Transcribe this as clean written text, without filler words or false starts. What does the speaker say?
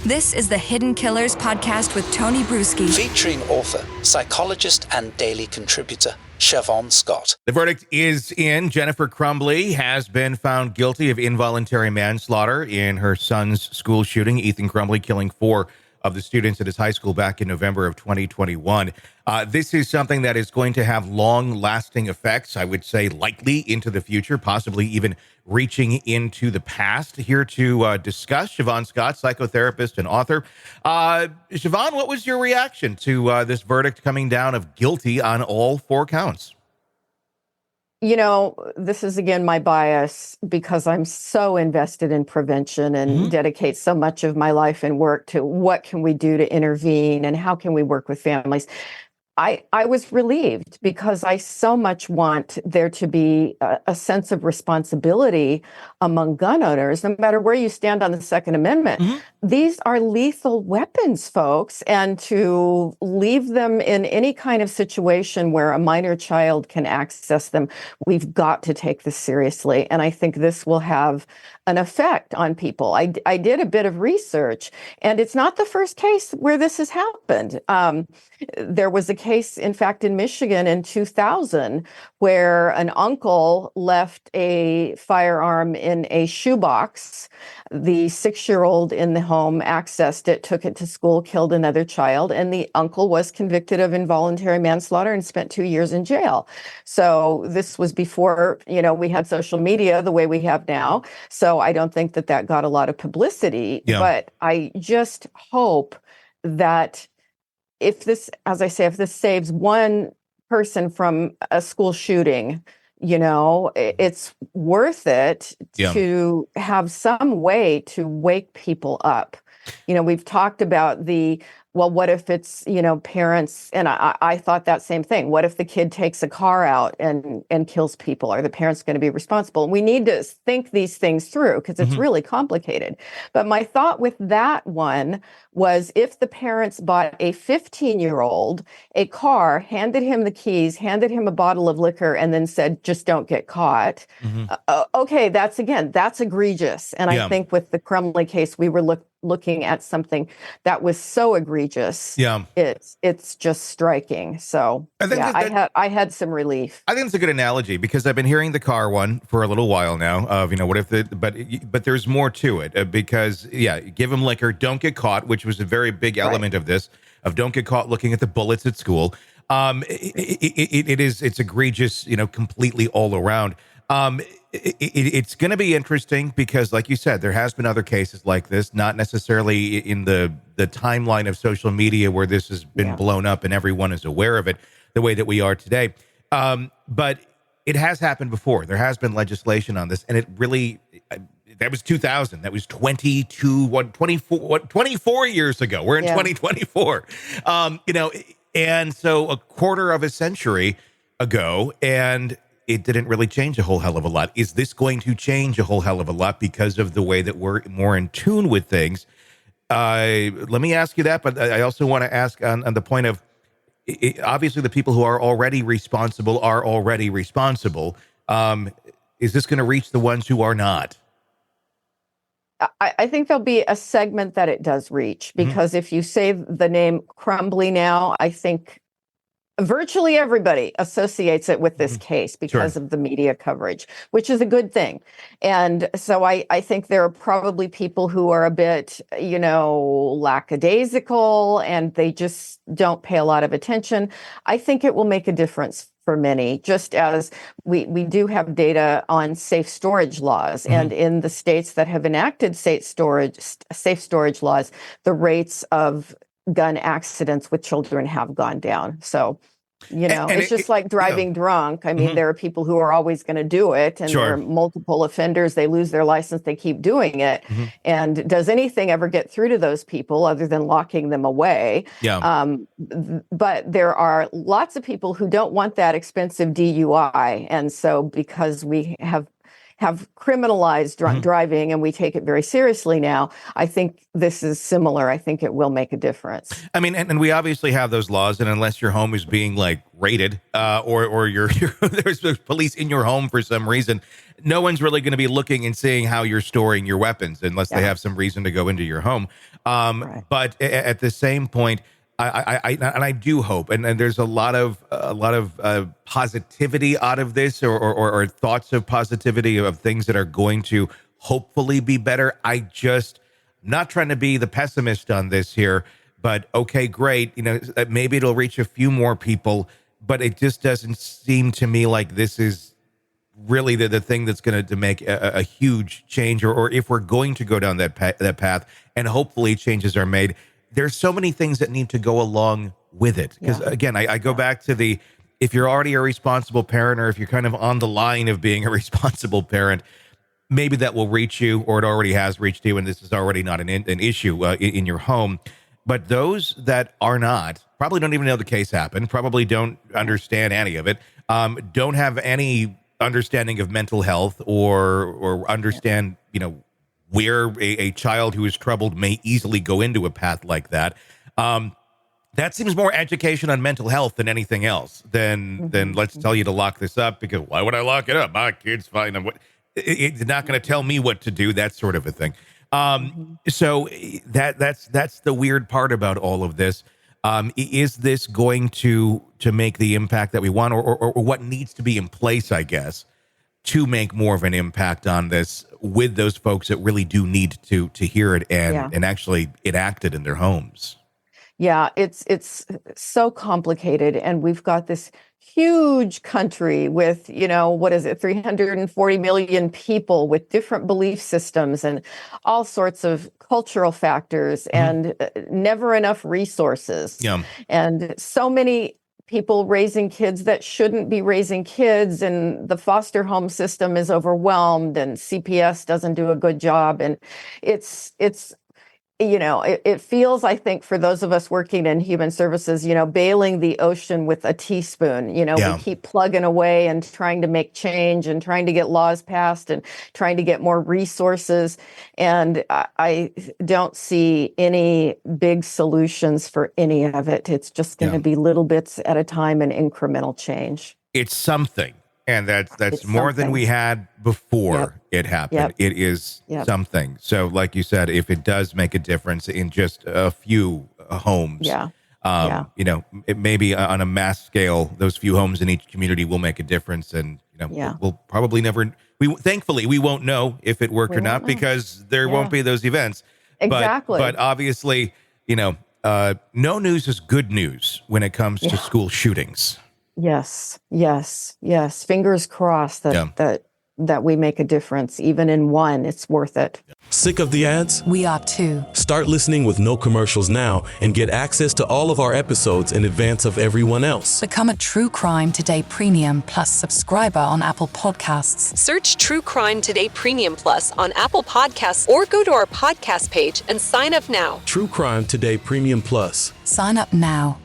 This is the Hidden Killers podcast with Tony Brueski. Featuring author, psychologist, and daily contributor, Shavaun Scott. The verdict is in. Jennifer Crumbley has been found guilty of involuntary manslaughter in her son's school shooting. Ethan Crumbley killing 4 of the students at his high school back in November of 2021. This is something that is going to have long-lasting effects, I would say likely into the future, possibly even reaching into the past. Here to discuss, Shavaun Scott, psychotherapist and author. Shavaun, what was your reaction to this verdict coming down of guilty on all 4 counts? You know, this is, again, my bias because I'm so invested in prevention and dedicate so much of my life and work to what can we do to intervene and how can we work with families. I was relieved because I so much want there to be a sense of responsibility among gun owners, no matter where you stand on the Second Amendment. These are lethal weapons, folks, and to leave them in any kind of situation where a minor child can access them, we've got to take this seriously. And I think this will have an effect on people. I did a bit of research, and it's not the first case where this has happened. There was a case, in fact, in Michigan in 2000, where an uncle left a firearm in a shoebox. The 6-year-old in the home accessed it, took it to school, killed another child, and the uncle was convicted of involuntary manslaughter and spent 2 years in jail. So this was before, we had social media the way we have now. So I don't think that got a lot of publicity, but I just hope that if this saves one person from a school shooting, it's worth it to have some way to wake people up. We've talked about what if it's, parents, and I thought that same thing. What if the kid takes a car out and kills people? Are the parents going to be responsible? We need to think these things through because it's really complicated. But my thought with that one was if the parents bought a 15-year-old a car, handed him the keys, handed him a bottle of liquor, and then said, just don't get caught. Okay, that's egregious. And I think with the Crumbley case, we were looking at something that was so egregious. It's just striking. So I had some relief. I think it's a good analogy because I've been hearing the car one for a little while now of, what if but there's more to it because give them liquor, don't get caught, which was a very big element of this, of don't get caught looking at the bullets at school. It's egregious, completely all around. It's going to be interesting because, like you said, there has been other cases like this, not necessarily in the timeline of social media where this has been blown up and everyone is aware of it the way that we are today. But it has happened before. There has been legislation on this, and it really, that was 2000. That was 24 years ago. We're in 2024. And so a quarter of a century ago, and it didn't really change a whole hell of a lot. Is this going to change a whole hell of a lot because of the way that we're more in tune with things? Let me ask you that, but I also want to ask on the point of, obviously the people who are already responsible are already responsible. Is this going to reach the ones who are not? I think there'll be a segment that it does reach because if you say the name Crumbley now, I think virtually everybody associates it with this case because of the media coverage, which is a good thing. And so I think there are probably people who are a bit, lackadaisical and they just don't pay a lot of attention. I think it will make a difference for many, just as we do have data on safe storage laws. And in the states that have enacted safe storage laws, the rates of gun accidents with children have gone down. So, it's just like driving drunk. I mean, there are people who are always going to do it, and there are multiple offenders. They lose their license. They keep doing it. And does anything ever get through to those people other than locking them away? But there are lots of people who don't want that expensive DUI. And so because we have have criminalized drunk driving, and we take it very seriously now. I think this is similar. I think it will make a difference. I mean, and we obviously have those laws, and unless your home is being like raided, or there's police in your home for some reason, no one's really going to be looking and seeing how you're storing your weapons unless they have some reason to go into your home. Right. But at the same point, I do hope, and there's a lot of positivity out of this, or thoughts of positivity of things that are going to hopefully be better. I'm not trying to be the pessimist on this here, but okay, great. Maybe it'll reach a few more people, but it just doesn't seem to me like this is really the thing that's going to make a huge change, or if we're going to go down that path, and hopefully changes are made. There's so many things that need to go along with it. Because again, I go back to if you're already a responsible parent, or if you're kind of on the line of being a responsible parent, maybe that will reach you, or it already has reached you, and this is already not an issue in your home. But those that are not probably don't even know the case happened, probably don't understand any of it, don't have any understanding of mental health, or understand, where a child who is troubled may easily go into a path like that. That seems more education on mental health than anything else, than let's tell you to lock this up, because why would I lock it up? My kid's fine. It's not going to tell me what to do, that sort of a thing. So that's the weird part about all of this. Is this going to make the impact that we want, or what needs to be in place, I guess, to make more of an impact on this with those folks that really do need to hear it and actually enact it in their homes? Yeah, it's so complicated, and we've got this huge country with, 340 million people with different belief systems and all sorts of cultural factors, and never enough resources. Yeah. And so many people raising kids that shouldn't be raising kids, and the foster home system is overwhelmed, and CPS doesn't do a good job. And it's it feels, I think, for those of us working in human services, bailing the ocean with a teaspoon. We keep plugging away and trying to make change, and trying to get laws passed, and trying to get more resources. And I don't see any big solutions for any of it. It's just going to be little bits at a time and incremental change. It's something. And that's more than we had before it happened. It is something. So like you said, if it does make a difference in just a few homes, it maybe on a mass scale, those few homes in each community will make a difference. And, we'll probably thankfully, we won't know if it worked or not, because there won't be those events. Exactly. But obviously, no news is good news when it comes to school shootings. Yes. Fingers crossed that we make a difference. Even in one, it's worth it. Sick of the ads? We are too. Start listening with no commercials now and get access to all of our episodes in advance of everyone else. Become a True Crime Today Premium Plus subscriber on Apple Podcasts. Search True Crime Today Premium Plus on Apple Podcasts, or go to our podcast page and sign up now. True Crime Today Premium Plus. Sign up now.